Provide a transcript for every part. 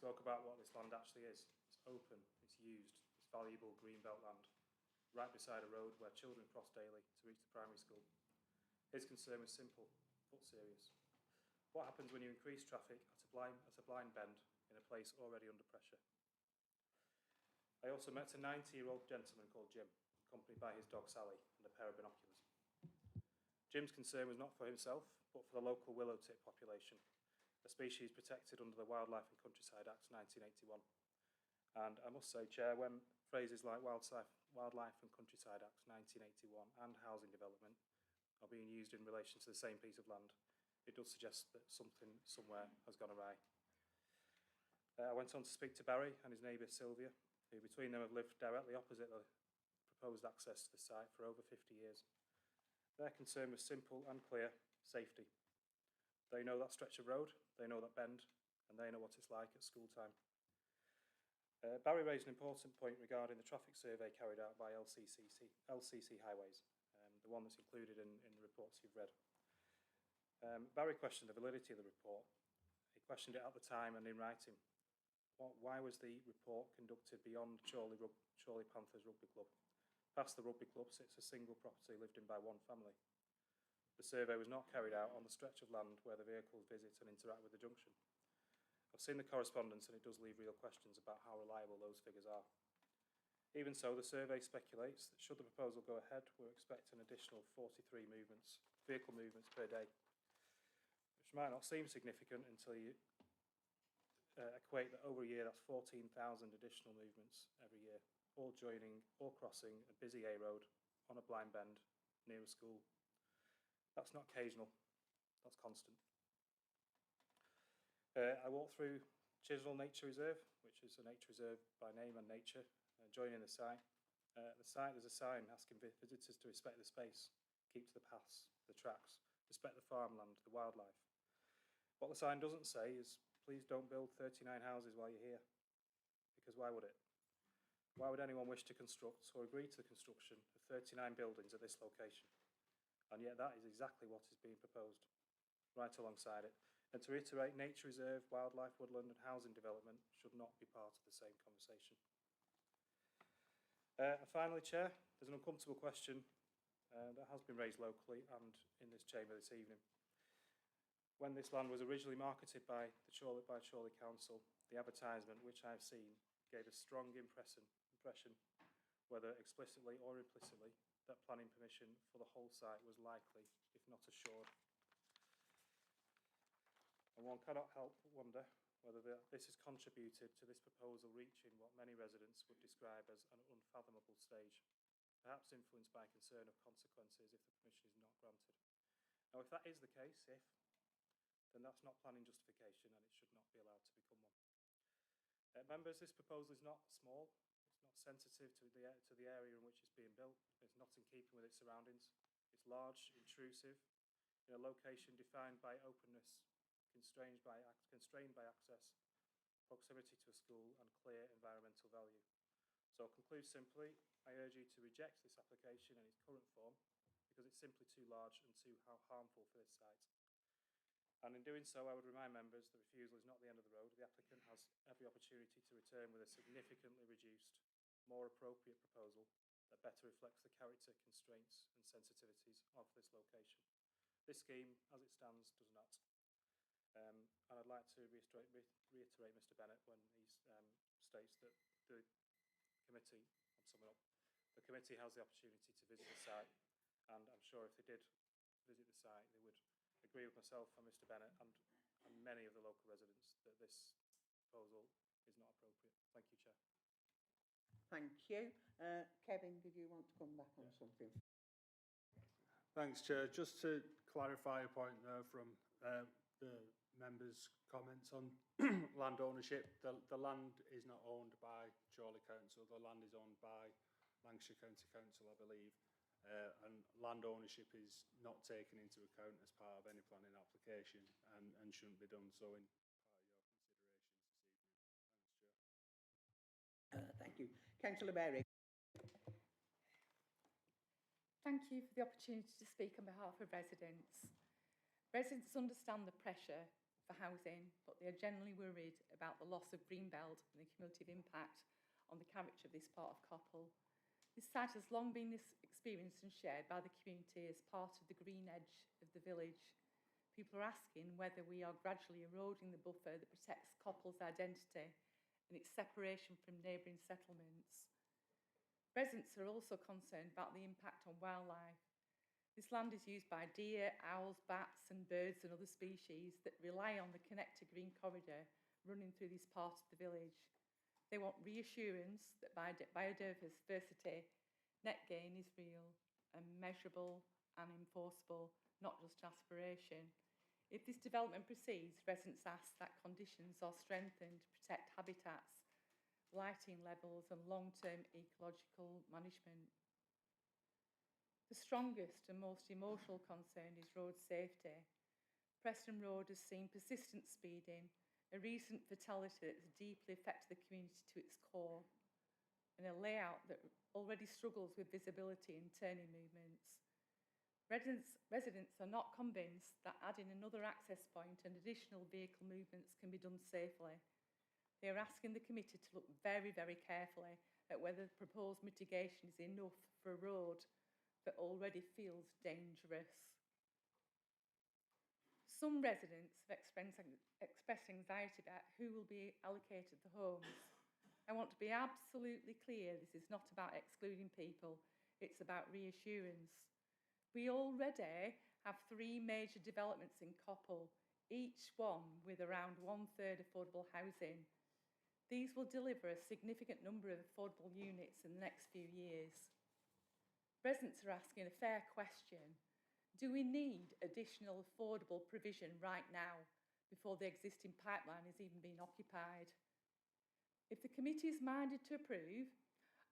spoke about what this land actually is. It's open, it's used, it's valuable greenbelt land, right beside a road where children cross daily to reach the primary school. His concern was simple, but serious. What happens when you increase traffic at a blind bend in a place already under pressure? I also met a 90-year-old gentleman called Jim, accompanied by his dog Sally and a pair of binoculars. Jim's concern was not for himself, but for the local willowtip population, a species protected under the Wildlife and Countryside Act 1981. And I must say, Chair, when phrases like Wildlife and Countryside Act 1981 and housing development are being used in relation to the same piece of land, it does suggest that something somewhere has gone awry. I went on to speak to Barry and his neighbour Sylvia, who between them have lived directly opposite the proposed access to the site for over 50 years. Their concern was simple and clear: safety. They know that stretch of road, they know that bend, and they know what it's like at school time. Barry raised an important point regarding the traffic survey carried out by LCC Highways, the one that's included in the reports you've read. Barry questioned the validity of the report. He questioned it at the time and in writing. Why was the report conducted beyond Chorley Panthers Rugby Club? Past the rugby club sits a single property lived in by one family. The survey was not carried out on the stretch of land where the vehicles visit and interact with the junction. I've seen the correspondence and it does leave real questions about how reliable those figures are. Even so, the survey speculates that should the proposal go ahead, we're expecting an additional 43 vehicle movements per day, which might not seem significant until you equate that over a year that's 14,000 additional movements every year, all joining or crossing a busy A road on a blind bend near a school. That's not occasional, that's constant. I walked through Chiswell Nature Reserve, which is a nature reserve by name and nature, joining the site. There's a sign asking visitors to respect the space, keep to the paths, the tracks, respect the farmland, the wildlife. What the sign doesn't say is, please don't build 39 houses while you're here, because why would it? Why would anyone wish to construct or agree to the construction of 39 buildings at this location? And yet that is exactly what is being proposed, right alongside it. And to reiterate, nature reserve, wildlife, woodland and housing development should not be part of the same conversation. And finally, Chair, there's an uncomfortable question that has been raised locally and in this chamber this evening. When this land was originally marketed by Chorley Council, the advertisement, which I've seen, gave a strong impression, whether explicitly or implicitly, that planning permission for the whole site was likely, if not assured. And one cannot help but wonder whether this has contributed to this proposal reaching what many residents would describe as an unfathomable stage, perhaps influenced by concern of consequences if the permission is not granted. Now, if that is the case, then that's not planning justification and it should not be allowed to become one. Members, this proposal is not small, it's not sensitive to the area in which it's being built, it's not in keeping with its surroundings, it's large, intrusive, in a location defined by openness, constrained by access, proximity to a school and clear environmental value. So I'll conclude simply, I urge you to reject this application in its current form because it's simply too large and too harmful for this site. And in doing so, I would remind members that refusal is not the end of the road. The applicant has every opportunity to return with a significantly reduced, more appropriate proposal that better reflects the character, constraints and sensitivities of this location. This scheme, as it stands, does not. And I'd like to reiterate Mr Bennett when he states that the committee, I'm summing up, the committee has the opportunity to visit the site, and I'm sure if they did visit the site, they would agree with myself and Mr Bennett and many of the local residents that this proposal is not appropriate. Thank you, Chair. Thank you. Kevin, did you want to come back on something? Thanks, Chair. Just to clarify a point there from the members' comments on land ownership, the land is not owned by Chorley Council, the land is owned by Lancashire County Council, I believe, and land ownership is not taken into account as part of any planning application and shouldn't be done so in part of your considerations this evening. Thanks, Chair. Thank you. Councillor Berry. Thank you for the opportunity to speak on behalf of residents. Residents understand the pressure for housing, but they are generally worried about the loss of greenbelt and the cumulative impact on the character of this part of Coppull. This site has long been experienced and shared by the community as part of the green edge of the village. People are asking whether we are gradually eroding the buffer that protects Coppull's identity and its separation from neighbouring settlements. Residents are also concerned about the impact on wildlife. This land is used by deer, owls, bats and birds and other species that rely on the connected green corridor running through this part of the village. They want reassurance that biodiversity net gain is real and measurable and enforceable, not just aspiration. If this development proceeds, residents ask that conditions are strengthened to protect habitats, lighting levels and long-term ecological management. The strongest and most emotional concern is road safety. Preston Road has seen persistent speeding, a recent fatality that has deeply affected the community to its core, and a layout that already struggles with visibility and turning movements. Residents are not convinced that adding another access point and additional vehicle movements can be done safely. They are asking the committee to look very, very carefully at whether the proposed mitigation is enough for a road that already feels dangerous. Some residents have expressed anxiety about who will be allocated the homes. I want to be absolutely clear, this is not about excluding people, it's about reassurance. We already have 3 major developments in Coppull, each one with around 1/3 affordable housing. These will deliver a significant number of affordable units in the next few years. Residents are asking a fair question. Do we need additional affordable provision right now before the existing pipeline has even been occupied? If the committee is minded to approve,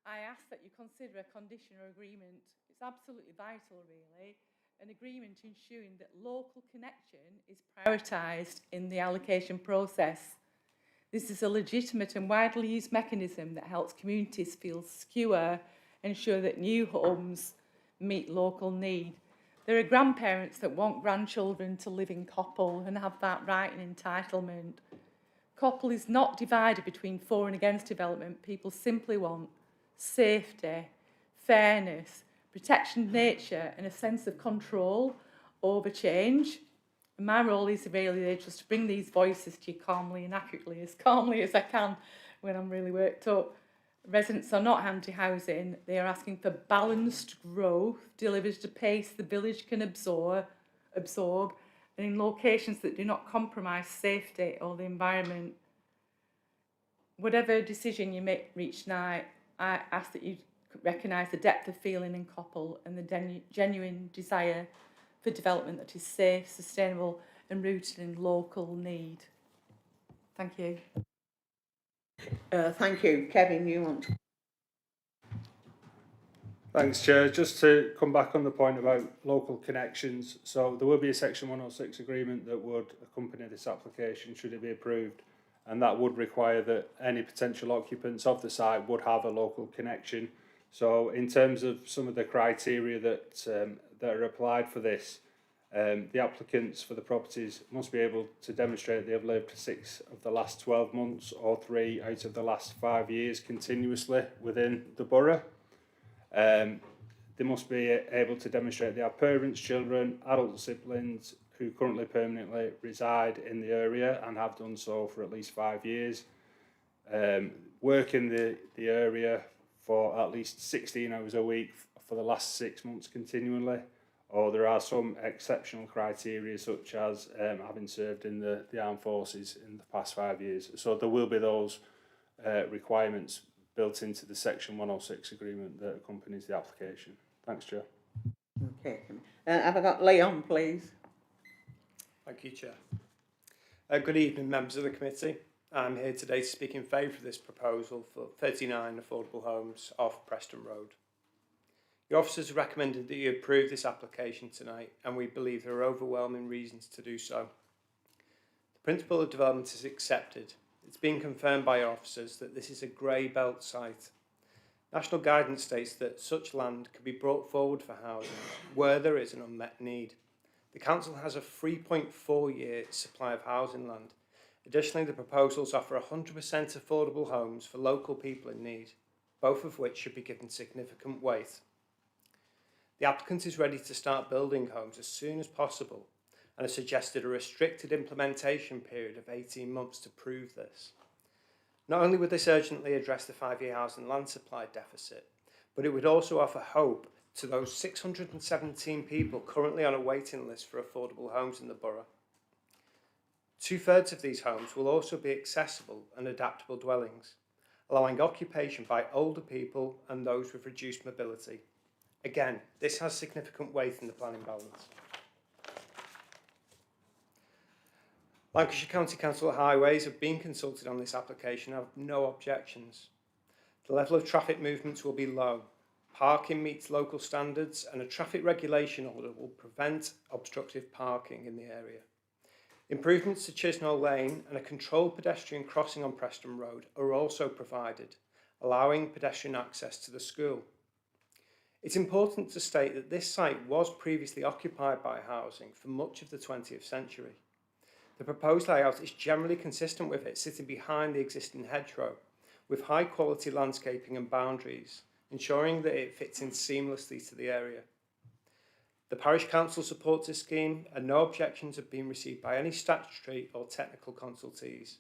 I ask that you consider a condition or agreement. It's absolutely vital, really, an agreement ensuring that local connection is prioritised in the allocation process. This is a legitimate and widely used mechanism that helps communities feel secure and ensure that new homes meet local need. There are grandparents that want grandchildren to live in Coppull and have that right and entitlement. Coppull is not divided between for and against development. People simply want safety, fairness, protection of nature and a sense of control over change. And my role is really just to bring these voices to you calmly and accurately, as calmly as I can when I'm really worked up. Residents are not anti-housing. They are asking for balanced growth delivered at a pace the village can absorb and in locations that do not compromise safety or the environment. Whatever decision you reach tonight, I ask that you recognise the depth of feeling in Coppull and the genuine desire for development that is safe, sustainable and rooted in local need. Thank you. Thank you. Kevin, you want to... Thanks, Chair. Just to come back on the point about local connections, so there will be a Section 106 agreement that would accompany this application should it be approved, and that would require that any potential occupants of the site would have a local connection. So in terms of some of the criteria that are applied for this, the applicants for the properties must be able to demonstrate they have lived 6 of the last 12 months or 3 out of the last 5 years continuously within the borough. They must be able to demonstrate they have parents, children, adult siblings who currently permanently reside in the area and have done so for at least 5 years. Work in the area for at least 16 hours a week for the last 6 months continually, or there are some exceptional criteria such as having served in the armed forces in the past 5 years. So there will be those requirements built into the Section 106 agreement that accompanies the application. Thanks, Chair. Okay. Have I got Leon, please? Thank you, Chair. Good evening, members of the committee. I'm here today to speak in favour of this proposal for 39 affordable homes off Preston Road. Your officers recommended that you approve this application tonight, and we believe there are overwhelming reasons to do so. The principle of development is accepted. It's been confirmed by our officers that this is a grey belt site. National guidance states that such land can be brought forward for housing where there is an unmet need. The council has a 3.4-year supply of housing land. Additionally, the proposals offer 100% affordable homes for local people in need, both of which should be given significant weight. The applicant is ready to start building homes as soon as possible and has suggested a restricted implementation period of 18 months to prove this. Not only would this urgently address the 5-year housing land supply deficit, but it would also offer hope to those 617 people currently on a waiting list for affordable homes in the borough. 2/3 of these homes will also be accessible and adaptable dwellings, allowing occupation by older people and those with reduced mobility. Again, this has significant weight in the planning balance. Lancashire County Council Highways have been consulted on this application and have no objections. The level of traffic movements will be low. Parking meets local standards and a traffic regulation order will prevent obstructive parking in the area. Improvements to Chisnall Lane and a controlled pedestrian crossing on Preston Road are also provided, allowing pedestrian access to the school. It's important to state that this site was previously occupied by housing for much of the 20th century. The proposed layout is generally consistent with it, sitting behind the existing hedgerow, with high quality landscaping and boundaries, ensuring that it fits in seamlessly to the area. The Parish Council supports this scheme and no objections have been received by any statutory or technical consultees.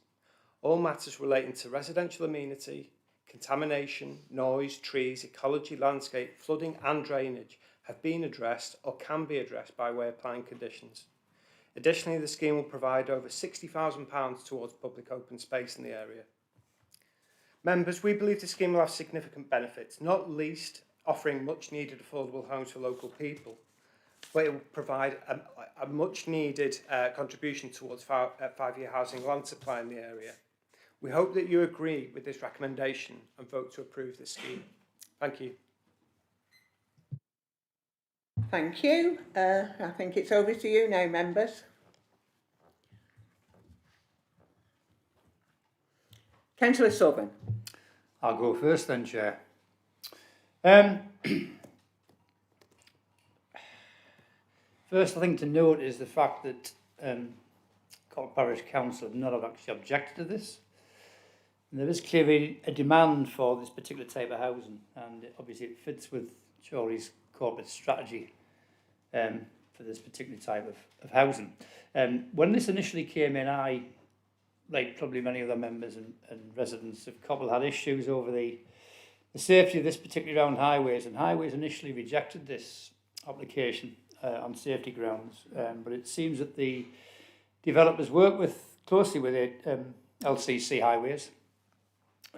All matters relating to residential amenity, contamination, noise, trees, ecology, landscape, flooding and drainage have been addressed or can be addressed by way of planning conditions. Additionally, the scheme will provide over £60,000 towards public open space in the area. Members, we believe the scheme will have significant benefits, not least offering much needed affordable homes for local people, but it will provide a much needed contribution towards 5-year housing land supply in the area. We hope that you agree with this recommendation and vote to approve this scheme. Thank you. Thank you. I think it's over to you now, members. Councillor Southern. I'll go first then, Chair. First thing to note is the fact that Coppull Parish Council have not actually objected to this. And there is clearly a demand for this particular type of housing, and obviously it fits with Chorley's corporate strategy for this particular type of housing. When this initially came in, I, like probably many other members and residents of Coppull, had issues over the safety of this, particularly around highways, and highways initially rejected this application on safety grounds, but it seems that the developers work closely with LCC Highways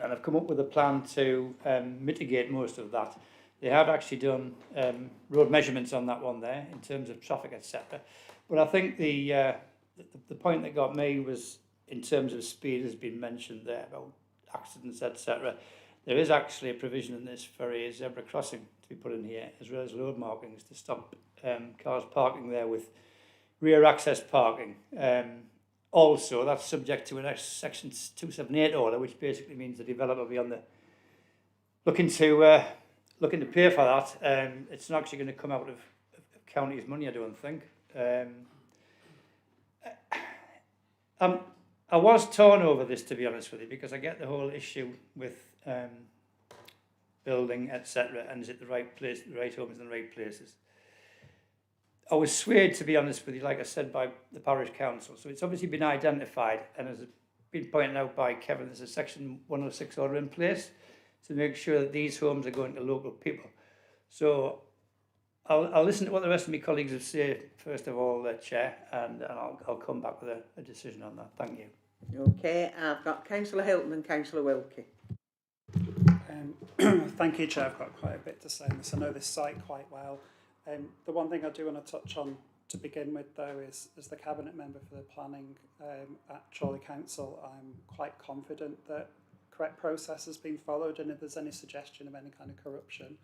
and have come up with a plan to mitigate most of that. They have actually done road measurements on that one there in terms of traffic, etc. But I think the point that got me was in terms of speed has been mentioned there about accidents, etc. There is actually a provision in this for a zebra crossing to be put in here, as well as road markings to stop cars parking there with rear access parking. Also, that's subject to a Section 278 order, which basically means the developer will be on the looking to pay for that. It's not actually going to come out of county's money, I don't think. I was torn over this, to be honest with you, because I get the whole issue with building, etc., and is it the right place, the right homes in the right places. I was swayed, to be honest with you, like I said, by the Parish Council. So it's obviously been identified, and as been pointed out by Kevin, there's a Section 106 order in place to make sure that these homes are going to local people. So I'll listen to what the rest of my colleagues have said, first of all, Chair, and I'll come back with a decision on that. Thank you. Okay, I've got Councillor Hilton and Councillor Wilkie. Thank you, Chair. I've got quite a bit to say on this. I know this site quite well. The one thing I do want to touch on to begin with, though, is as the Cabinet Member for the Planning at Chorley Council, I'm quite confident that correct process has been followed, and if there's any suggestion of any kind of corruption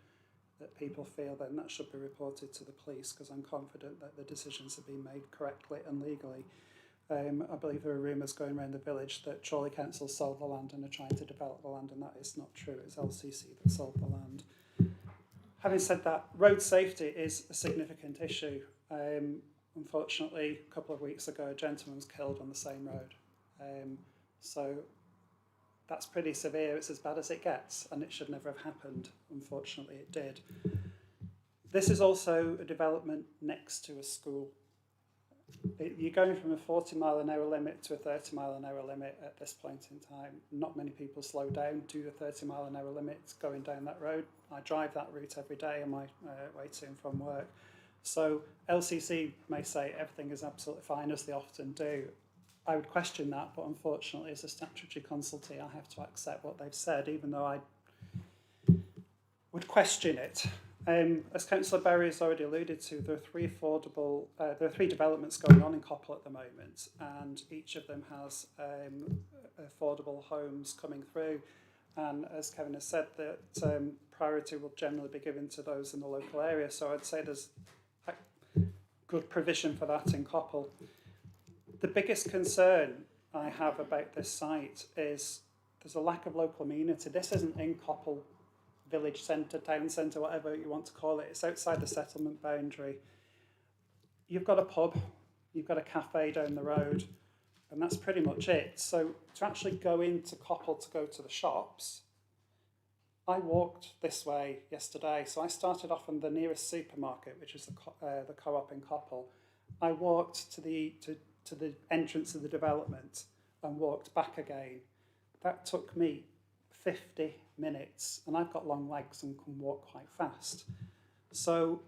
that people feel, then that should be reported to the police, because I'm confident that the decisions have been made correctly and legally. I believe there are rumours going around the village that Chorley Council sold the land and are trying to develop the land, and that is not true. It's LCC that sold the land. Having said that, road safety is a significant issue. unfortunately, a couple of weeks ago, a gentleman was killed on the same road. So that's pretty severe. It's as bad as it gets, and it should never have happened. Unfortunately, it did. This is also a development next to a school. You're going from a 40-mile-an-hour limit to a 30-mile-an-hour limit at this point in time. Not many people slow down to the 30-mile-an-hour limit going down that road. I drive that route every day on my way to and from work. So LCC may say everything is absolutely fine, as they often do. I would question that, but unfortunately, as a statutory consultee, I have to accept what they've said, even though I would question it. As Councillor Berry has already alluded to, there are three developments going on in Coppull at the moment, and each of them has affordable homes coming through. And as Kevin has said, that priority will generally be given to those in the local area. So I'd say there's a good provision for that in Coppull. The biggest concern I have about this site is there's a lack of local amenity. This isn't in Coppull village centre, town centre, whatever you want to call it. It's outside the settlement boundary. You've got a pub, you've got a cafe down the road, and that's pretty much it. So to actually go into Coppull to go to the shops, I walked this way yesterday. So I started off in the nearest supermarket, which is the Co-op in Coppull. I walked to the entrance of the development and walked back again. That took me 50 minutes, and I've got long legs and can walk quite fast. So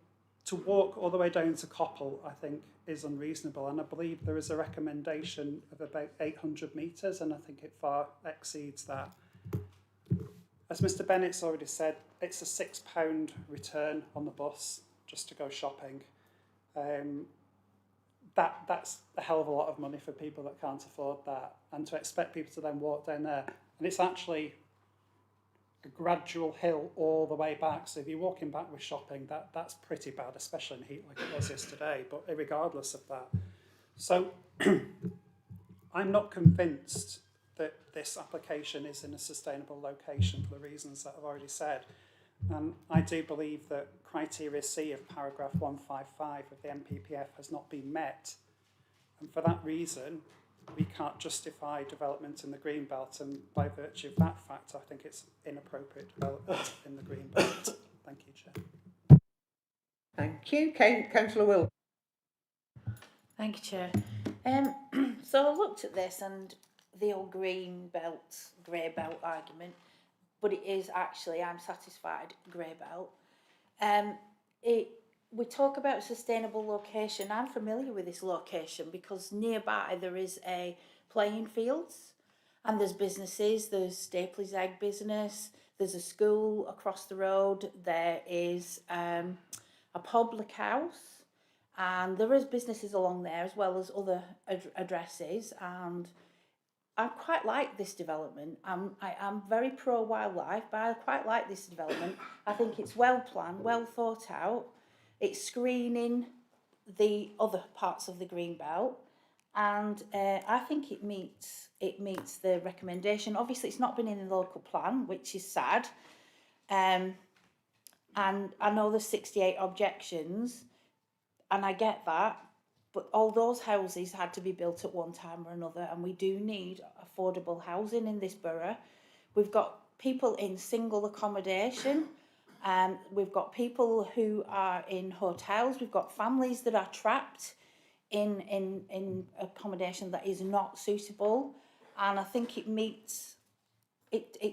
to walk all the way down to Coppull, I think, is unreasonable, and I believe there is a recommendation of about 800 metres, and I think it far exceeds that. As Mr Bennett's already said, it's a £6 return on the bus just to go shopping. That's a hell of a lot of money for people that can't afford that, and to expect people to then walk down there, and it's actually a gradual hill all the way back. So if you're walking back with shopping, that's pretty bad, especially in heat like it was yesterday, but regardless of that. So I'm not convinced that this application is in a sustainable location for the reasons that I've already said. And I do believe that criteria C of paragraph 155 of the NPPF has not been met. And for that reason, we can't justify development in the Greenbelt, and by virtue of that fact, I think it's inappropriate development in the Greenbelt. Thank you, Chair. Thank you. Councillor Will. Thank you, Chair. So I looked at this and the old green belt, grey belt argument, but it is actually, I'm satisfied, grey belt. We talk about sustainable location. I'm familiar with this location because nearby there is a playing fields and there's businesses. There's Stapley's Egg business, there's a school across the road, there is a public house, and there is businesses along there as well as other addresses, and I quite like this development. I am very pro wildlife, but I quite like this development. I think it's well planned, well thought out. It's screening the other parts of the green belt, and I think it meets the recommendation. Obviously, it's not been in the local plan, which is sad. And I know there's 68 objections, and I get that. But all those houses had to be built at one time or another, and we do need affordable housing in this borough. We've got people in single accommodation, we've got people who are in hotels, we've got families that are trapped in accommodation that is not suitable, and I think it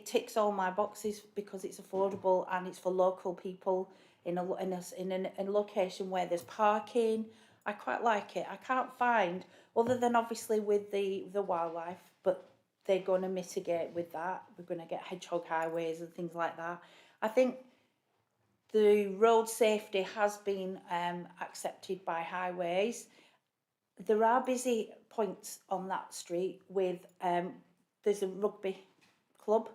ticks all my boxes because it's affordable and it's for local people in a location where there's parking. I quite like it. I can't find, other than obviously with the wildlife, but they're going to mitigate with that. We're going to get hedgehog highways and things like that. I think the road safety has been accepted by highways. There are busy points on that street with, there's a rugby club.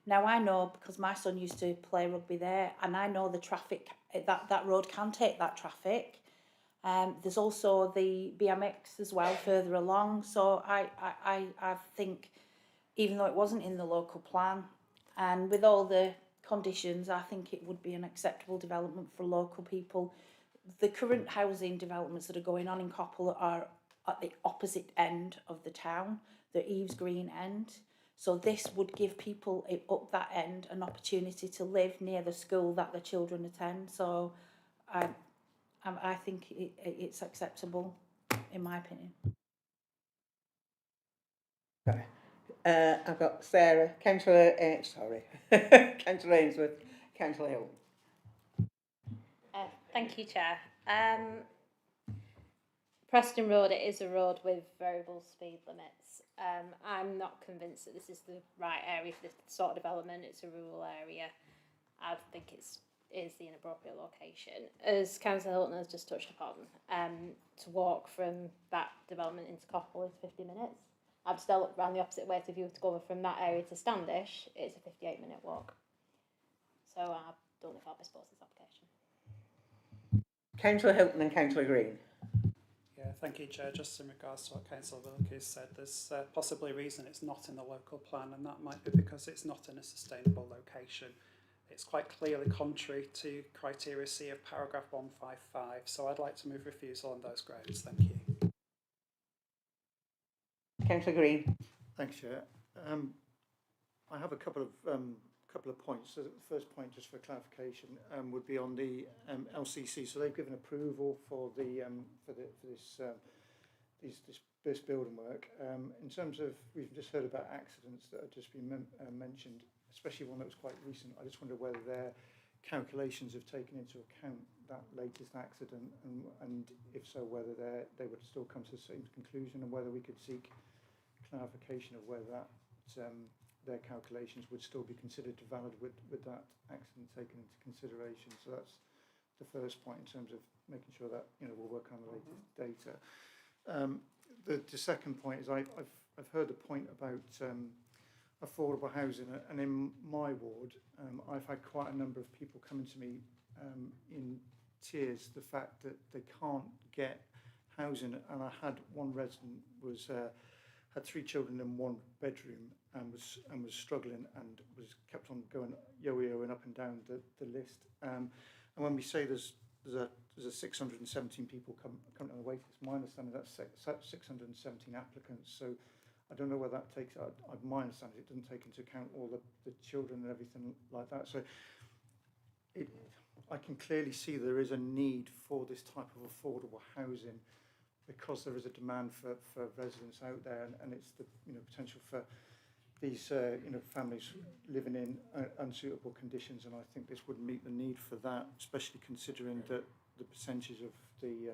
Now I know, because my son used to play rugby there, and I know the traffic, that road can take that traffic. There's also the BMX as well further along. So I think, even though it wasn't in the local plan, and with all the conditions, I think it would be an acceptable development for local people. the current housing developments that are going on in Coppull are at the opposite end of the town, the Eves Green end. So this would give people up that end an opportunity to live near the school that the children attend. So I think it's acceptable, in my opinion. Okay. I've got Sarah, Councillor, Councillor Ainsworth, Councillor Hill. Thank you, Chair. Preston Road, it is a road with variable speed limits. I'm not convinced that this is the right area for this sort of development. It's a rural area. I think it is the inappropriate location. As Councillor Hilton has just touched upon, to walk from that development into Coppull is 50 minutes. I've still ran the opposite way, so if you were to go from that area to Standish, it's a 58-minute walk. So I don't think I'll support this application. Councillor Hilton and Councillor Green. Yeah, thank you, Chair. Just in regards to what Councillor Wilkie said, there's possibly a reason it's not in the local plan, and that might be because it's not in a sustainable location. It's quite clearly contrary to criteria C of paragraph 155, so I'd like to move refusal on those grounds. Thank you. Councillor Green. Thanks, Chair. I have a couple of points. So the first point, just for clarification, would be on the LCC. So they've given approval for this building work. In terms of, we've just heard about accidents that have just been mentioned, especially one that was quite recent. I just wonder whether their calculations have taken into account that latest accident, and if so, whether they would still come to the same conclusion, and whether we could seek clarification of whether that their calculations would still be considered valid with that accident taken into consideration. So that's the first point in terms of making sure that we'll work on the latest data. The second point is I've heard the point about affordable housing, and in my ward I've had quite a number of people coming to me in tears the fact that they can't get housing, and I had one resident had 3 children in 1 bedroom and was struggling and was kept on going yo-yoing up and down the list. And when we say there's 617 people coming on the wait list, my understanding that's 617 applicants. So I don't know whether that takes. My understanding it doesn't take into account all the children and everything like that. So I can clearly see there is a need for this type of affordable housing, because there is a demand for residents out there, and it's the potential for these families living in unsuitable conditions, and I think this would meet the need for that, especially considering that the percentage of the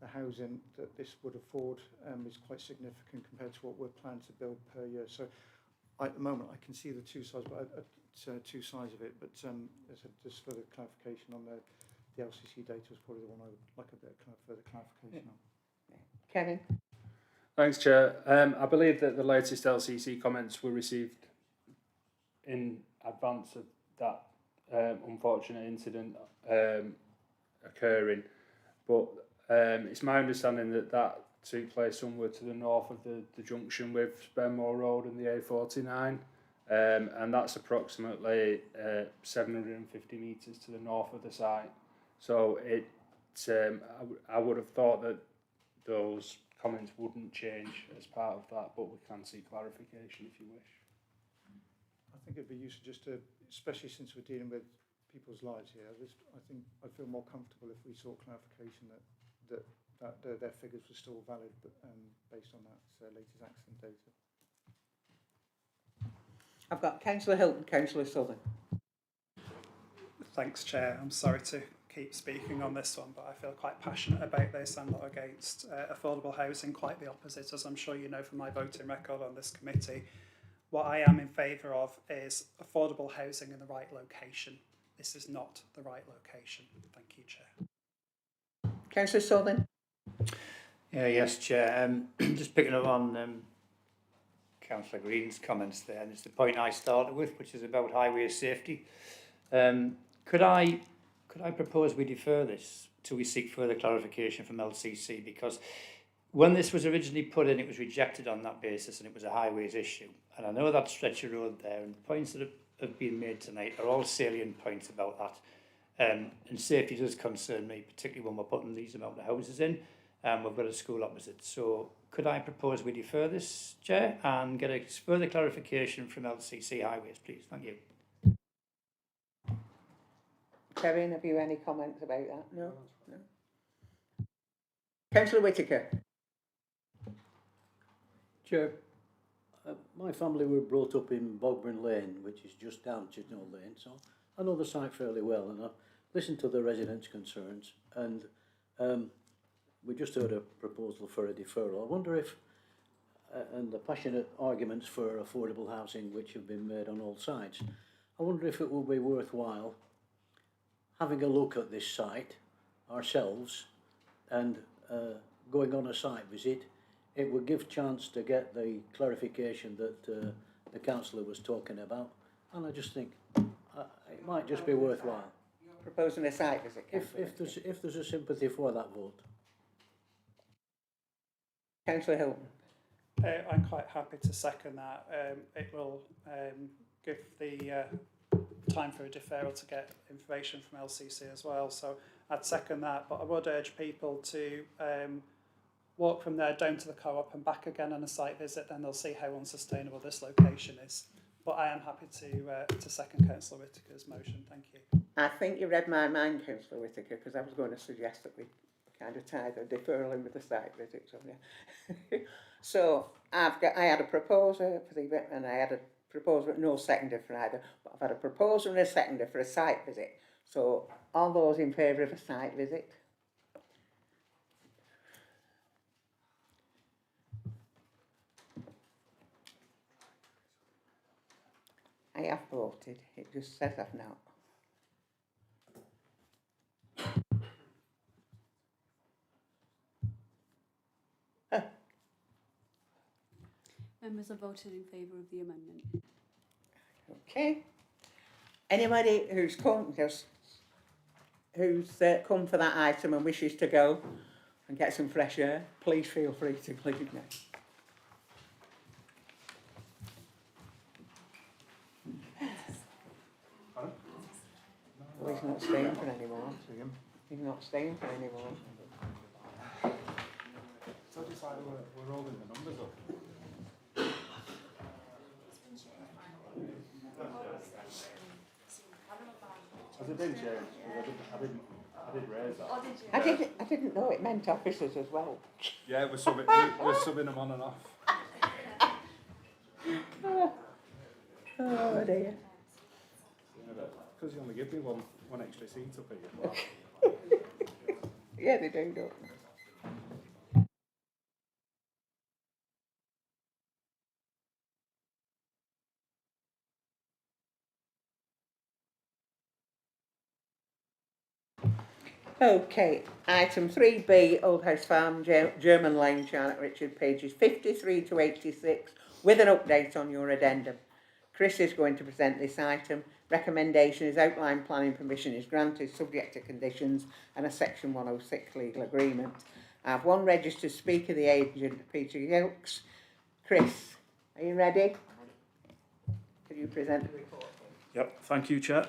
housing that this would afford is quite significant compared to what we're planning to build per year. So at the moment I can see the two sides, but two sides of it. But just for the clarification on the LCC data is probably the one I would like a bit of further clarification on. Kevin. Thanks, Chair. I believe that the latest LCC comments were received in advance of that unfortunate incident occurring, but it's my understanding that took place somewhere to the north of the junction with Spendmore Road and the A49, and that's approximately 750 metres to the north of the site. So I would have thought that those comments wouldn't change as part of that, but we can see clarification if you wish. I think it'd be useful just to, especially since we're dealing with people's lives here, I think I'd feel more comfortable if we saw clarification that their figures were still valid, but based on that latest accident data. I've got Councillor Hilton, Councillor Southern. Thanks, Chair. I'm sorry to keep speaking on this one, but I feel quite passionate about this. I'm not against affordable housing, quite the opposite, as I'm sure you know from my voting record on this committee. What I am in favour of is affordable housing in the right location. This is not the right location. Thank you, Chair. Councillor Southern. Yes, Chair. Just picking up on Councillor Green's comments there, and it's the point I started with, which is about highway safety. Could I propose we defer this till we seek further clarification from LCC, because when this was originally put in, it was rejected on that basis, and it was a highways issue. And I know that stretch of road there, and the points that have been made tonight are all salient points about that. And safety does concern me, particularly when we're putting these amount of houses in, and we've got a school opposite. So could I propose we defer this, Chair, and get a further clarification from LCC Highways, please? Thank you. Kevin, have you any comments about that? No? No? Councillor Whittaker. Chair, my family were brought up in Bogburn Lane, which is just down Chisnall Lane, so I know the site fairly well, and I listened to the residents' concerns, and we just heard a proposal for a deferral. I wonder if, and the passionate arguments for affordable housing which have been made on all sides, I wonder if it would be worthwhile having a look at this site ourselves and going on a site visit. It would give chance to get the clarification that the councillor was talking about, and I just think it might just be worthwhile. Proposing a site visit. If there's a sympathy for that vote. Councillor Hilton. I'm quite happy to second that. It will give the time for a deferral to get information from LCC as well. So I'd second that, but I would urge people to walk from there down to the co-op and back again on a site visit, then they'll see how unsustainable this location is. But I am happy to second Councillor Whittaker's motion. Thank you. I think you read my mind, Councillor Whittaker, because I was going to suggest that we kind of tie the deferral in with the site visit. So, yeah. So I had a proposer for the, and I had a proposer, no seconder for either, but I've had a proposer and a seconder for a site visit. So all those in favour of a site visit? I have voted, it just says I've not. Members have voted in favour of the amendment. Okay. Anybody who's come for that item and wishes to go and get some fresh air, please feel free to leave now. Well, he's not staying for any more. He's not staying for any more. So decided we're rolling the numbers up. Has it been changed? I did raise that. I didn't know it meant officers as well. Yeah, we're subbing them on and off. Oh dear. Because you only give me one extra seat up here. Yeah, they do, don't they? Okay, item 3B, Old House Farm, German Lane, Charnock, Richard, pages 53 to 86, with an update on your addendum. Chris is going to present this item. Recommendation is outline planning permission is granted subject to conditions and a section 106 legal agreement. I have one registered speaker, the agent Peter Yilks. Chris, are you ready? Can you present the report? Yep, thank you, Chair.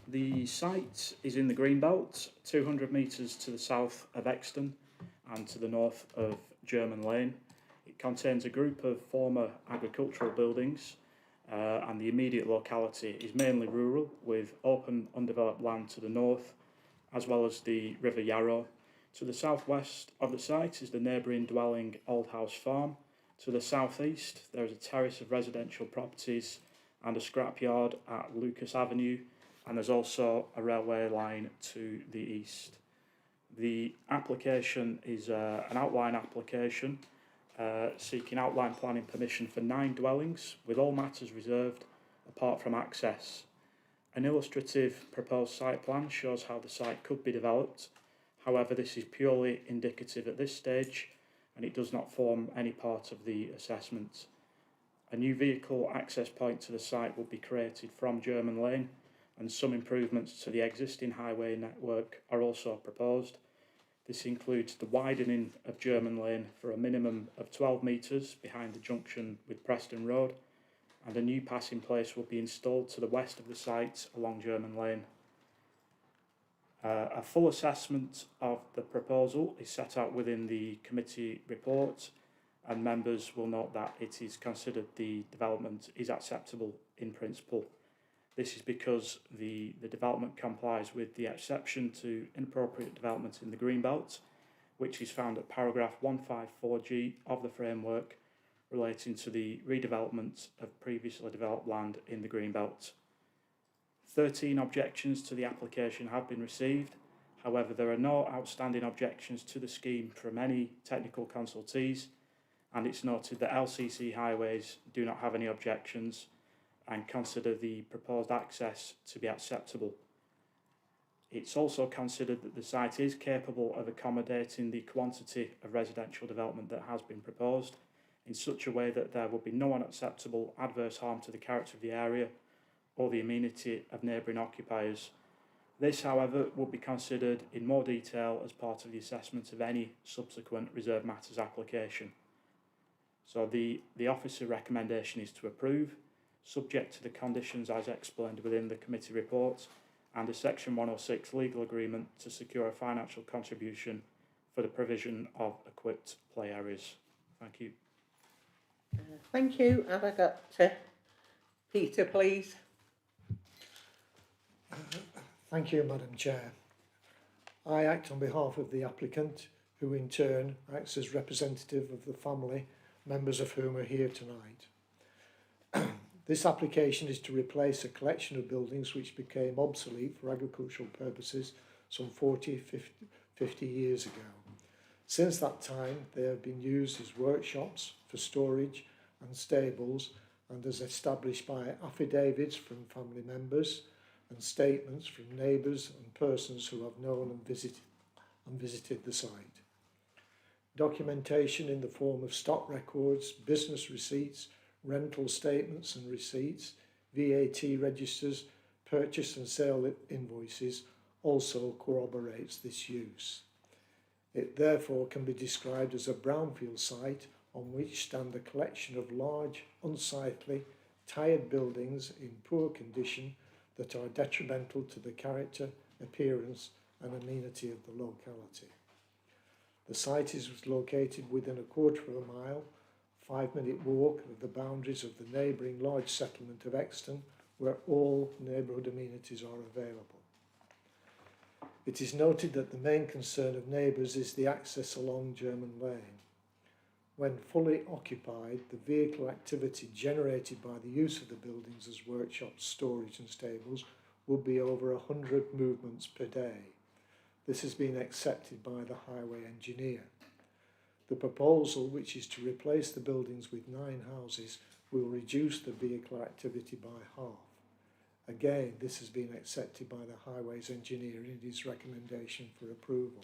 The site is in the Greenbelt, 200 metres to the south of Exton and to the north of German Lane. It contains a group of former agricultural buildings and the immediate locality is mainly rural with open undeveloped land to the north as well as the River Yarrow. To the southwest of the site is the neighbouring dwelling Old House Farm. To the southeast there is a terrace of residential properties and a scrapyard at Lucas Avenue, and there's also a railway line to the east. The application is an outline application seeking outline planning permission for 9 dwellings with all matters reserved apart from access. An illustrative proposed site plan shows how the site could be developed. However, this is purely indicative at this stage and it does not form any part of the assessment. A new vehicle access point to the site will be created from German Lane, and some improvements to the existing highway network are also proposed. This includes the widening of German Lane for a minimum of 12 metres behind the junction with Preston Road, and a new passing place will be installed to the west of the site along German Lane. A full assessment of the proposal is set out within the committee report, and members will note that it is considered the development is acceptable in principle. This is because the development complies with the exception to inappropriate development in the Greenbelt, which is found at paragraph 154G of the framework relating to the redevelopment of previously developed land in the Greenbelt. 13 objections to the application have been received. However, there are no outstanding objections to the scheme from any technical consultees, and it's noted that LCC Highways do not have any objections and consider the proposed access to be acceptable. It's also considered that the site is capable of accommodating the quantity of residential development that has been proposed in such a way that there will be no unacceptable adverse harm to the character of the area or the amenity of neighbouring occupiers. This, however, will be considered in more detail as part of the assessment of any subsequent reserved matters application. So the officer recommendation is to approve, subject to the conditions as explained within the committee report, and a Section 106 legal agreement to secure a financial contribution for the provision of equipped play areas. Thank you. Thank you. Have I got Peter, please? Thank you, Madam Chair. I act on behalf of the applicant, who in turn acts as representative of the family, members of whom are here tonight. This application is to replace a collection of buildings which became obsolete for agricultural purposes some 50 years ago. Since that time, they have been used as workshops for storage and stables, and as established by affidavits from family members and statements from neighbours and persons who have known and visited the site. Documentation in the form of stock records, business receipts, rental statements and receipts, VAT registers, purchase and sale invoices also corroborates this use. It therefore can be described as a brownfield site on which stand a collection of large, unsightly, tired buildings in poor condition that are detrimental to the character, appearance and amenity of the locality. The site is located within a quarter of a mile, 5-minute walk of the boundaries of the neighbouring large settlement of Exton, where all neighbourhood amenities are available. It is noted that the main concern of neighbours is the access along German Lane. When fully occupied, the vehicle activity generated by the use of the buildings as workshops, storage and stables will be over 100 movements per day. This has been accepted by the highway engineer. The proposal, which is to replace the buildings with 9 houses, will reduce the vehicle activity by half. Again, this has been accepted by the highways engineer in his recommendation for approval.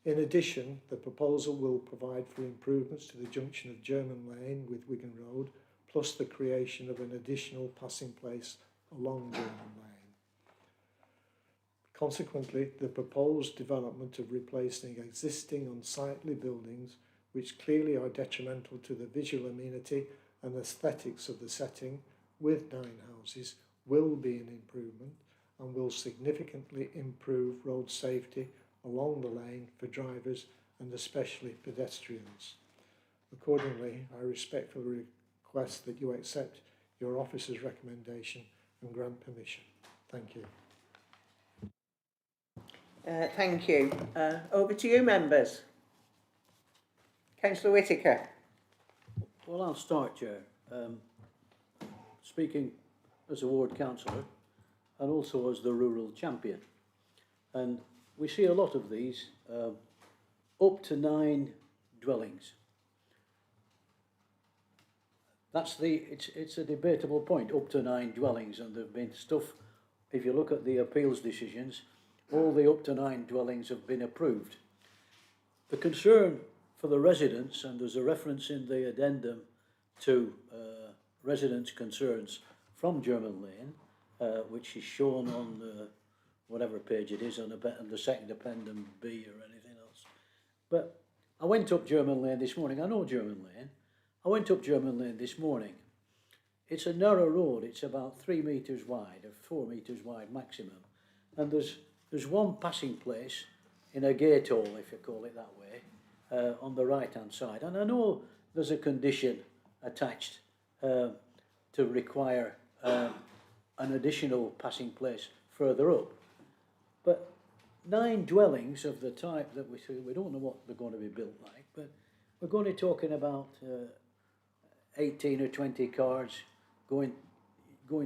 In addition, the proposal will provide for improvements to the junction of German Lane with Wigan Road, plus the creation of an additional passing place along German Lane. Consequently, the proposed development of replacing existing unsightly buildings, which clearly are detrimental to the visual amenity and aesthetics of the setting, with 9 houses, will be an improvement and will significantly improve road safety along the lane for drivers and especially pedestrians. Accordingly, I respectfully request that you accept your officer's recommendation and grant permission. Thank you. Thank you. Over to you, members. Councillor Whittaker. Well, I'll start, Chair. Speaking as a ward councillor and also as the rural champion. And we see a lot of these, up to 9 dwellings. It's a debatable point, up to 9 dwellings, and there have been stuff, if you look at the appeals decisions, all the up to 9 dwellings have been approved. The concern for the residents, and there's a reference in the addendum to residents' concerns from German Lane, which is shown on whatever page it is, on the second addendum B or anything else. But I went up German Lane this morning. I know German Lane. I went up German Lane this morning. It's a narrow road. It's about 3 metres wide, or 4 metres wide maximum. And there's there's one passing place in a gate hole, if you call it that way, on the right-hand side. And I know there's a condition attached to require an additional passing place further up. But 9 dwellings of the type that we don't know what they're going to be built like, but we're going to be talking about 18 or 20 cars going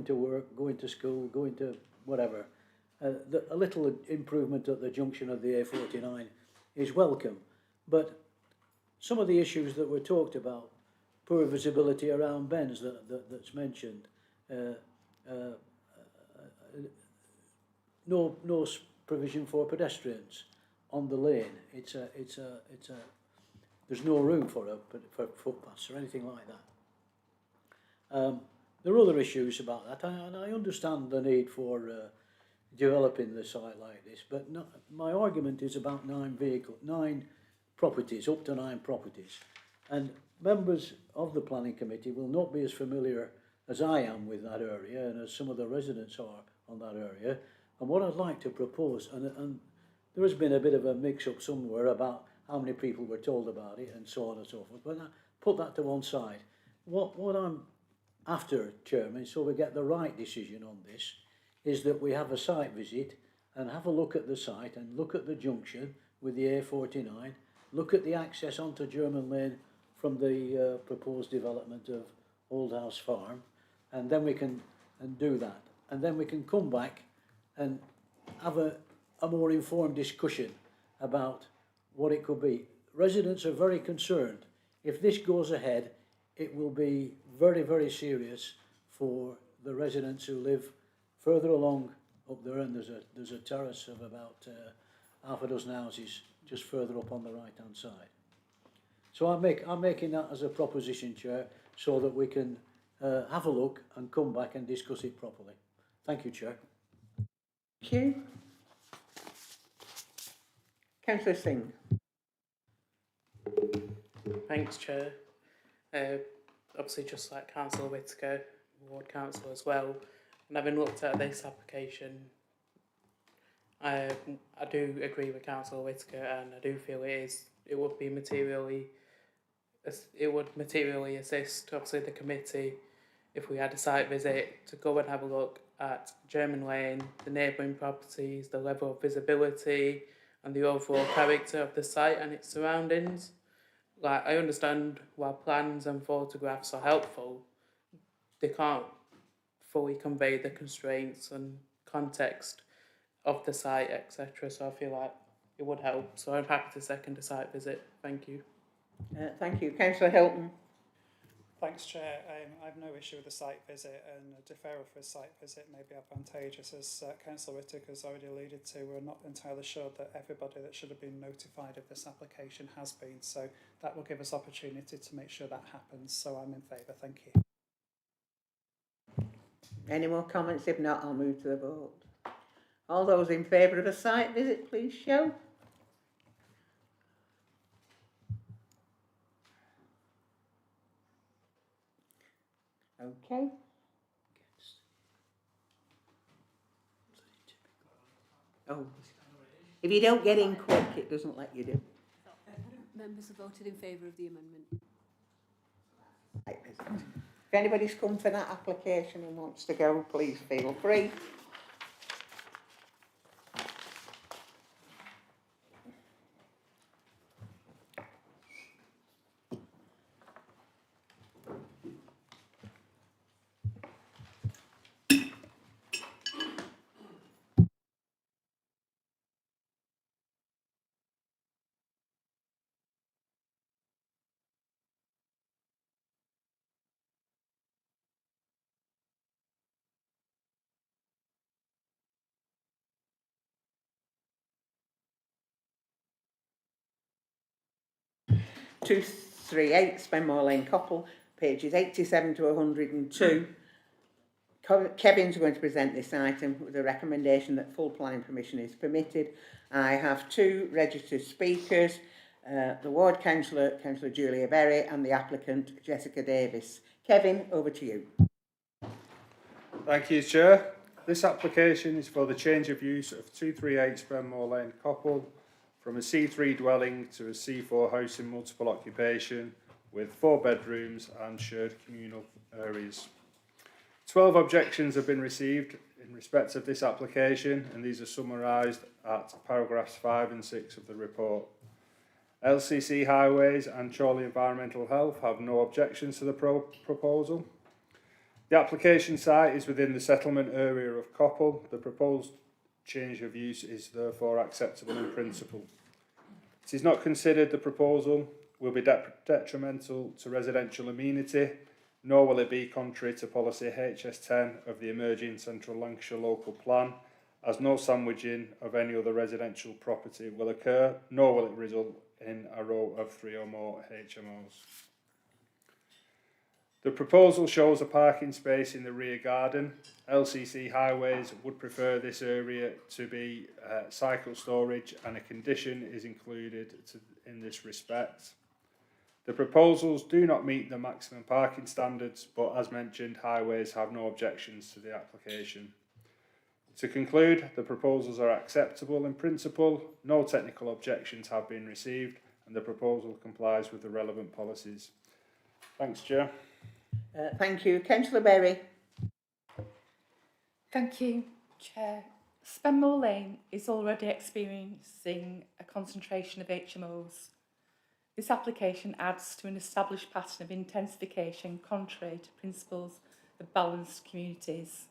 to work, going to school, going to whatever. A little improvement at the junction of the A49 is welcome, but some of the issues that were talked about, poor visibility around bends that's mentioned, no provision for pedestrians on the lane. There's no room for footpaths or anything like that. There are other issues about that, and I understand the need for developing the site like this, but my argument is about 9 properties, up to 9 properties, and members of the planning committee will not be as familiar as I am with that area and as some of the residents are on that area. And what I'd like to propose, and there has been a bit of a mix-up somewhere about how many people were told about it and so on and so forth, but put that to one side. What I'm after, Chairman, so we get the right decision on this, is that we have a site visit and have a look at the site and look at the junction with the A49, look at the access onto German Lane from the proposed development of Old House Farm, and then we can do that. And then we can come back and have a more informed discussion about what it could be. Residents are very concerned. If this goes ahead, it will be very, very serious for the residents who live further along up there, and there's a terrace of about half a dozen houses just further up on the right-hand side. So I'm making that as a proposition, Chair, so that we can have a look and come back and discuss it properly. Thank you, Chair. Thank you. Councillor Singh. Thanks, Chair. Obviously, just like Councillor Whittaker, Ward Council as well, and having looked at this application, I do agree with Councillor Whittaker, and I do feel it would materially assist, obviously, the committee if we had a site visit to go and have a look at German Lane, the neighbouring properties, the level of visibility, and the overall character of the site and its surroundings. Like, I understand while plans and photographs are helpful, they can't fully convey the constraints and context of the site, etc. So I feel like it would help. So I'm happy to second a site visit. Thank you. Thank you. Councillor Hilton. Thanks, Chair. I have no issue with the site visit, and a deferral for a site visit may be advantageous. As Councillor Whittaker has already alluded to, we're not entirely sure that everybody that should have been notified of this application has been, so that will give us opportunity to make sure that happens. So I'm in favour. Thank you. Any more comments? If not, I'll move to the vote. All those in favour of a site visit, please show. Okay. Oh, if you don't get in quick, it doesn't let you do. Members have voted in favour of the amendment. If anybody's come for that application and wants to go, please feel free. Two, 38 Spendmore Lane, Coppull, pages 87 to 102. Kevin's going to present this item with a recommendation that full planning permission is permitted. I have 2 registered speakers, the Ward Councillor, Councillor Julia Berry, and the applicant, Jessica Davis. Kevin, over to you. Thank you, Chair. This application is for the change of use of 238 Spendmore Lane, Coppull, from a C3 dwelling to a C4 house in multiple occupation with 4 bedrooms and shared communal areas. 12 objections have been received in respect of this application, and these are summarised at paragraphs 5 and 6 of the report. LCC Highways and Chorley Environmental Health have no objections to the proposal. The application site is within the settlement area of Coppull. The proposed change of use is therefore acceptable in principle. It is not considered the proposal will be detrimental to residential amenity, nor will it be contrary to policy HS10 of the emerging Central Lancashire Local Plan, as no sandwiching of any other residential property will occur, nor will it result in a row of 3 or more HMOs. The proposal shows a parking space in the rear garden. LCC Highways would prefer this area to be cycle storage, and a condition is included in this respect. The proposals do not meet the maximum parking standards, but as mentioned, Highways have no objections to the application. To conclude, the proposals are acceptable in principle, no technical objections have been received, and the proposal complies with the relevant policies. Thanks, Chair. Thank you. Councillor Berry. Thank you, Chair. Spendmore Lane is already experiencing a concentration of HMOs. This application adds to an established pattern of intensification contrary to principles of balanced communities.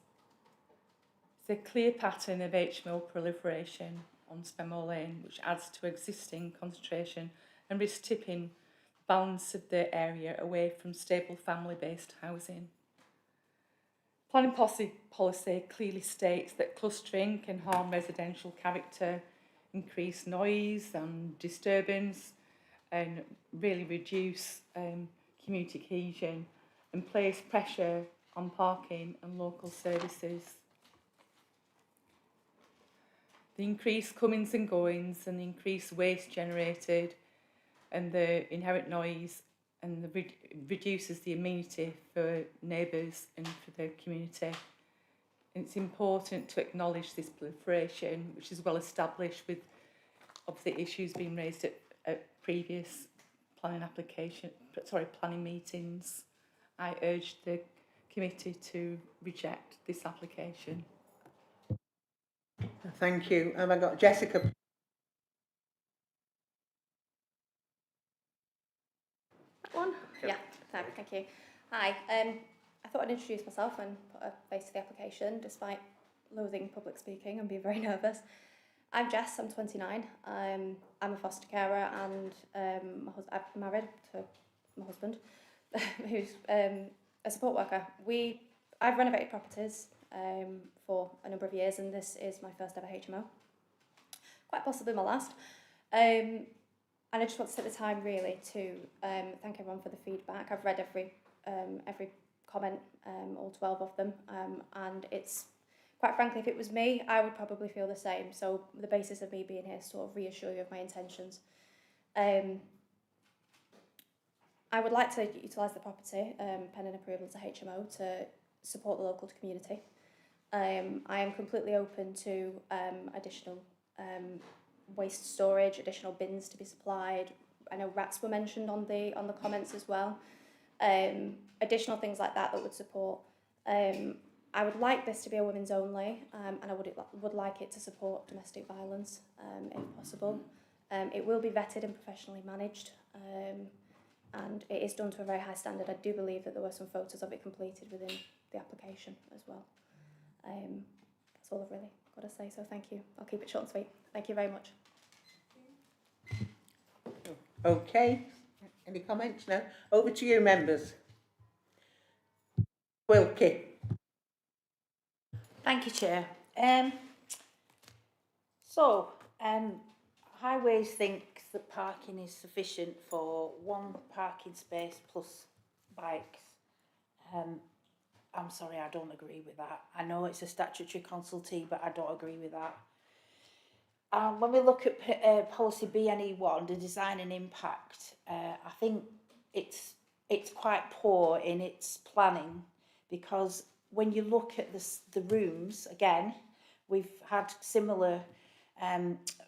There's a clear pattern of HMO proliferation on Spendmore Lane, which adds to existing concentration and risks tipping the balance of the area away from stable family-based housing. Planning policy clearly states that clustering can harm residential character, increase noise and disturbance, and really reduce community cohesion and place pressure on parking and local services. The increased comings and goings and the increased waste generated and the inherent noise and reduces the amenity for neighbours and for the community. And it's important to acknowledge this proliferation, which is well established with obviously issues being raised at previous planning meetings. I urge the committee to reject this application. Thank you. Have I got Jessica? That one? Yeah, thank you. Hi, I thought I'd introduce myself and put a face to the application, despite loathing public speaking and being very nervous. I'm Jess, I'm 29. I'm a foster carer and I'm married to my husband, who's a support worker. I've renovated properties for a number of years, and this is my first ever HMO, quite possibly my last. And I just want to take the time really to thank everyone for the feedback. I've read every comment, all 12 of them, and it's, quite frankly, if it was me, I would probably feel the same. So the basis of me being here is sort of reassure you of my intentions. I would like to utilise the property, pending approval to HMO, to support the local community. I am completely open to additional waste storage, additional bins to be supplied. I know rats were mentioned on the comments as well. Additional things like that would support. I would like this to be a women's only, and I would like it to support domestic violence if possible. It will be vetted and professionally managed, and it is done to a very high standard. I do believe that there were some photos of it completed within the application as well. That's all I've really got to say, so thank you. I'll keep it short and sweet. Thank you very much. Okay. Any comments? No? Over to you, members. Wilkie. Thank you, Chair. Highways thinks that parking is sufficient for one parking space plus bikes. I'm sorry, I don't agree with that. I know it's a statutory consultee, but I don't agree with that. When we look at policy BNE1, the design and impact, I think it's quite poor in its planning, because when you look at the rooms, again, we've had similar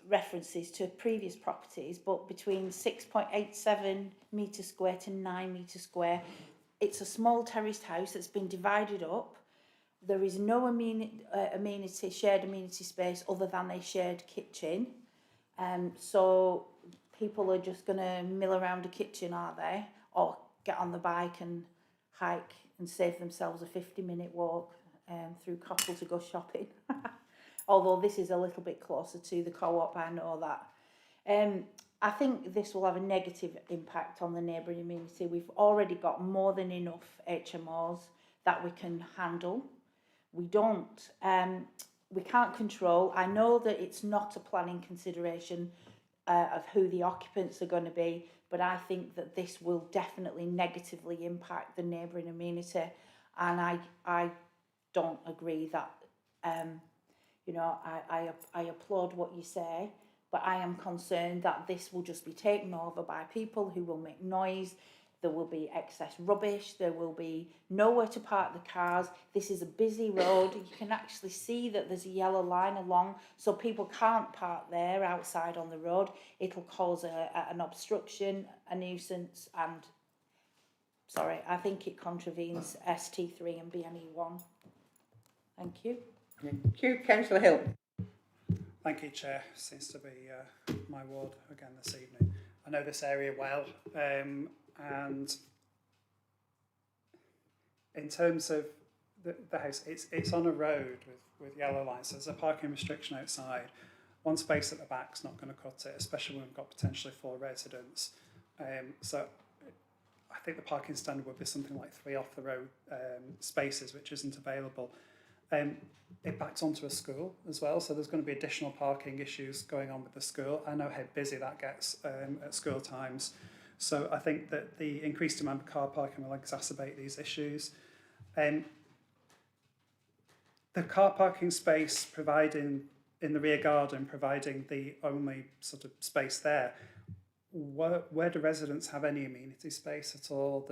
references to previous properties, but between 6.87 metres square to 9 metres square, it's a small terraced house that's been divided up. There is no shared amenity space other than a shared kitchen. So people are just going to mill around a kitchen, are they? Or get on the bike and hike and save themselves a 50-minute walk through Coppull to go shopping. Although this is a little bit closer to the co-op, I know that. I think this will have a negative impact on the neighbouring amenity. We've already got more than enough HMOs that we can handle. We can't control. I know that it's not a planning consideration of who the occupants are going to be, but I think that this will definitely negatively impact the neighbouring amenity, and I don't agree that. I applaud what you say, but I am concerned that this will just be taken over by people who will make noise. There will be excess rubbish. There will be nowhere to park the cars. This is a busy road. You can actually see that there's a yellow line along, so people can't park there outside on the road. It'll cause an obstruction, a nuisance, and I think it contravenes ST3 and BNE1. Thank you. Thank you, Councillor Hill. Thank you, Chair. Seems to be my ward again this evening. I know this area well, and in terms of the house, it's on a road with yellow lines. There's a parking restriction outside. One space at the back's not going to cut it, especially when we've got potentially 4 residents. So I think the parking standard would be something like 3 off-the-road spaces, which isn't available. It backs onto a school as well, so there's going to be additional parking issues going on with the school. I know how busy that gets at school times. So I think that the increased demand for car parking will exacerbate these issues. The car parking space providing in the rear garden, providing the only sort of space there, where do residents have any amenity space at all?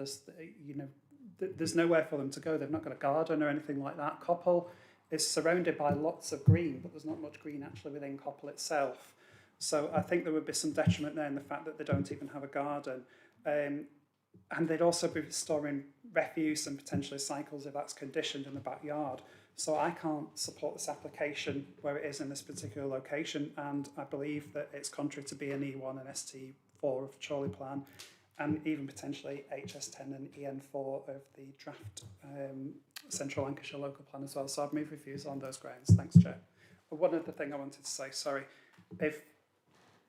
There's nowhere for them to go. They've not got a garden or anything like that. Coppull is surrounded by lots of green, but there's not much green actually within Coppull itself. So I think there would be some detriment there in the fact that they don't even have a garden. And they'd also be storing refuse and potentially cycles if that's conditioned in the backyard. So I can't support this application where it is in this particular location, and I believe that it's contrary to BNE1 and ST4 of the Chorley plan, and even potentially HS10 and EN4 of the draft Central Lancashire local plan as well. So I've moved reviews on those grounds. Thanks, Chair. But one other thing I wanted to say, sorry, if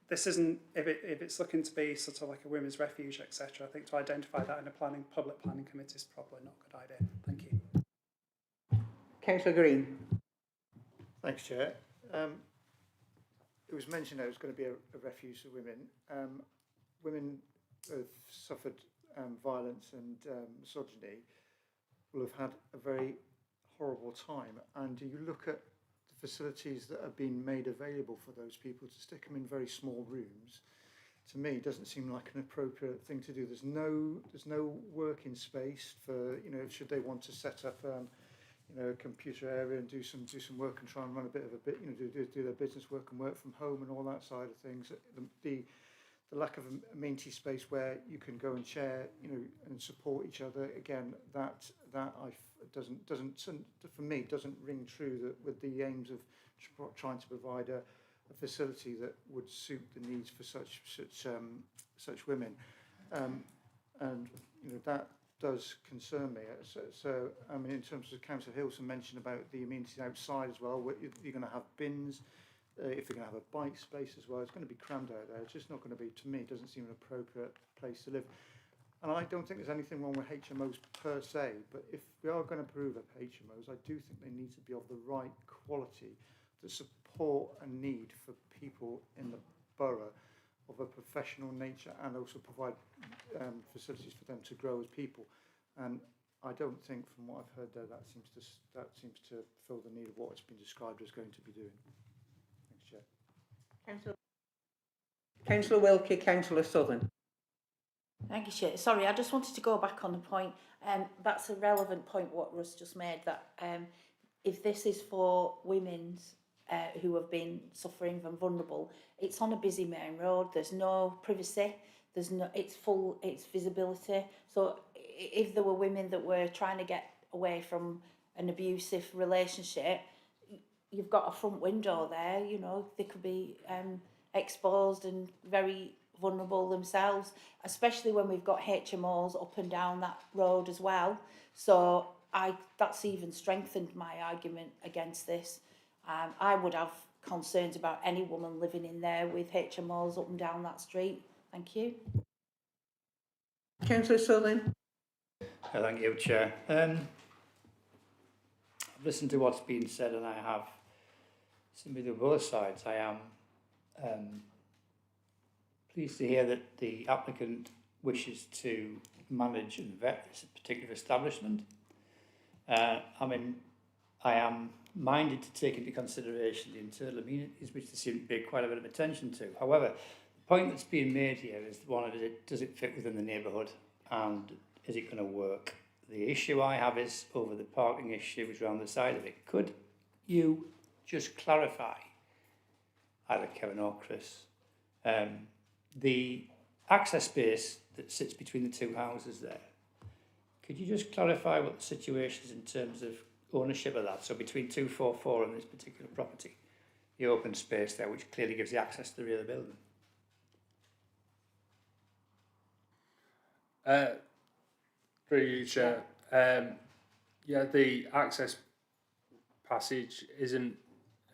it's looking to be sort of like a women's refuge, etc., I think to identify that in a public planning committee is probably not a good idea. Thank you. Councillor Green. Thanks, Chair. It was mentioned that it was going to be a refuge for women. Women who have suffered violence and misogyny will have had a very horrible time. And you look at the facilities that have been made available for those people, to stick them in very small rooms, to me doesn't seem like an appropriate thing to do. There's no working space for, should they want to set up a computer area and do some work and try and run a bit of do their business work and work from home and all that side of things. The lack of amenity space where you can go and share, and support each other. Again, that doesn't for me doesn't ring true with the aims of trying to provide a facility that would suit the needs for such women, and that does concern me. So I mean, in terms of Councillor Hilson mentioned about the amenities outside as well, you're going to have bins. If you're going to have a bike space as well, it's going to be crammed out there. It's just not going to be, to me, it doesn't seem an appropriate place to live. And I don't think there's anything wrong with HMOs per se, but if we are going to approve of HMOs, I do think they need to be of the right quality to support a need for people in the borough of a professional nature, and also provide facilities for them to grow as people. And I don't think, from what I've heard there, that seems to fill the need of what it's been described as going to be doing. Councillor Wilkie, Councillor Southern. Thank you, Chair. Sorry, I just wanted to go back on the point. That's a relevant point what Russ just made, that if this is for women who have been suffering and vulnerable, it's on a busy main road. There's no privacy. It's visibility. So if there were women that were trying to get away from an abusive relationship, you've got a front window there. You know, they could be exposed and very vulnerable themselves, especially when we've got HMOs up and down that road as well. So that's even strengthened my argument against this. I would have concerns about any woman living in there with HMOs up and down that street. Thank you. Councillor Sullivan. Thank you, Chair. I've listened to what's been said, and I have sympathy with both sides. I am pleased to hear that the applicant wishes to manage and vet this particular establishment. I am minded to take into consideration the internal amenities, which there seem to be quite a bit of attention to. However, the point that's being made here is one of does it fit within the neighbourhood, and is it going to work? The issue I have is over the parking issues around the side of it. Could you just clarify, either Kevin or Chris, the access space that sits between the two houses there? Could you just clarify what the situation is in terms of ownership of that? So between 244 and this particular property, the open space there, which clearly gives you access to the rear of the building. Through you, Chair. Yeah, the access passage isn't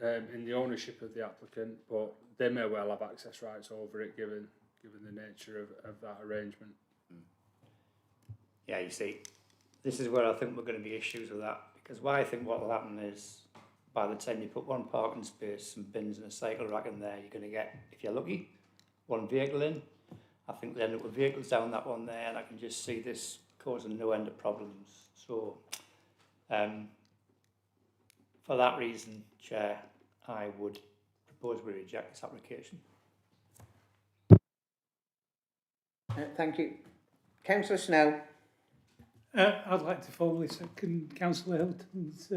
in the ownership of the applicant, but they may well have access rights over it, given the nature of that arrangement. Yeah, you see, this is where I think we're going to be issues with that, because why I think what will happen is, by the time you put one parking space, some bins and a cycle rack in there, you're going to get, if you're lucky, one vehicle in. I think they'll end up with vehicles down that one there, and I can just see this causing no end of problems. So, for that reason, Chair, I would propose we reject this application. Thank you. Councillor Snow. I'd like to formally second Councillor Hilton's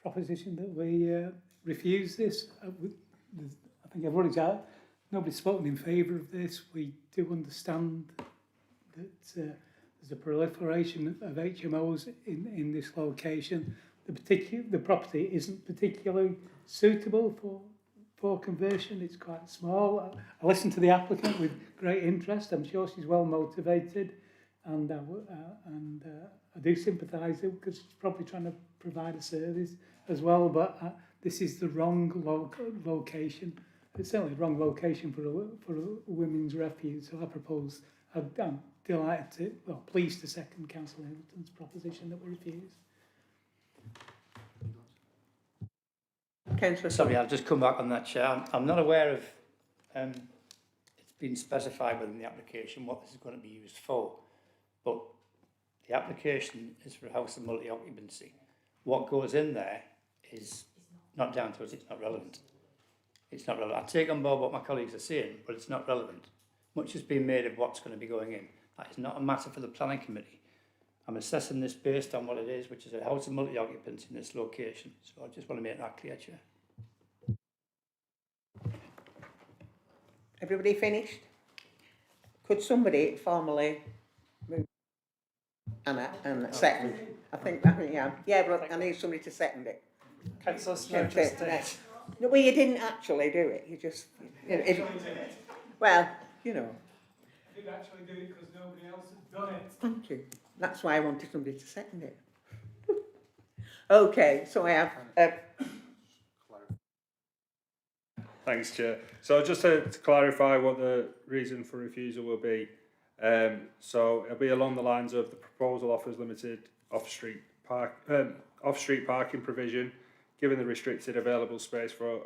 proposition that we refuse this. I think everybody's out. Nobody's spoken in favour of this. We do understand that there's a proliferation of HMOs in this location. The property isn't particularly suitable for conversion. It's quite small. I listened to the applicant with great interest. I'm sure she's well motivated, and I do sympathise because she's probably trying to provide a service as well. But this is the wrong location. It's certainly the wrong location for a women's refuge. So I propose. I'm delighted to, well, pleased to second Councillor Hilton's proposition that we refuse. Sorry, I'll just come back on that, Chair. I'm not aware of it's been specified within the application what this is going to be used for, but the application is for a house of multi-occupancy. What goes in there is not down to us, it's not relevant. It's not relevant. I take on board what my colleagues are saying, but it's not relevant. Much has been made of what's going to be going in. That is not a matter for the planning committee. I'm assessing this based on what it is, which is a house of multi-occupants in this location. So I just want to make that clear, Chair. Everybody finished? Could somebody formally move? Anna, and second. I think, yeah, but I need somebody to second it. Councillor Snow just did. No, well, you didn't actually do it. You just, well, you know. I did actually do it because nobody else has done it. Thank you. That's why I wanted somebody to second it. Okay, so I have. Thanks, Chair. So just to clarify what the reason for refusal will be, so it'll be along the lines of the proposal offers limited off-street parking provision, given the restricted available space for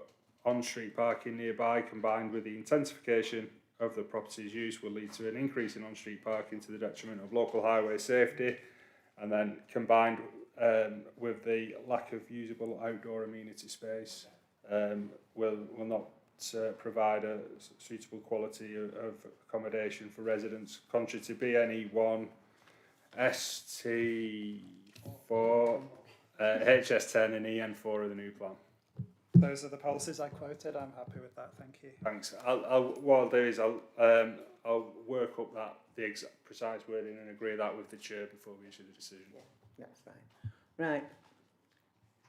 on-street parking nearby, combined with the intensification of the property's use, will lead to an increase in on-street parking to the detriment of local highway safety, and then combined with the lack of usable outdoor amenity space, will not provide a suitable quality of accommodation for residents, contrary to BNE1, ST4, HS10 and EN4 of the new plan. Those are the policies I quoted. I'm happy with that. Thank you. Thanks. What I'll do is I'll work up the precise wording and agree that with the chair before we issue the decision. That's fine. Right.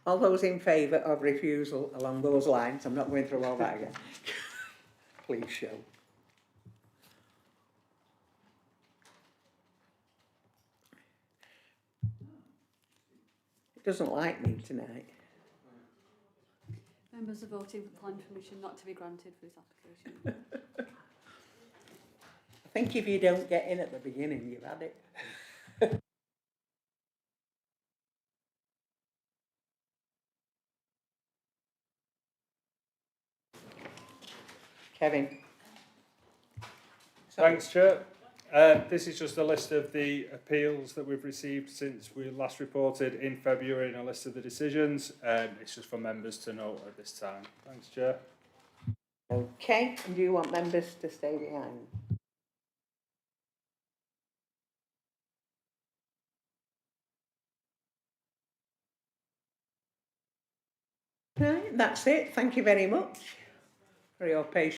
All those in favour of refusal along those lines, I'm not going through all that again, please show. It doesn't like me tonight. Members are voting for plan permission not to be granted for this application. I think if you don't get in at the beginning, you've had it. Kevin. Thanks, Chair. This is just a list of the appeals that we've received since we last reported in February and a list of the decisions. It's just for members to note at this time. Thanks, Chair. Okay, and do you want members to stay behind? Right, that's it. Thank you very much for your patience.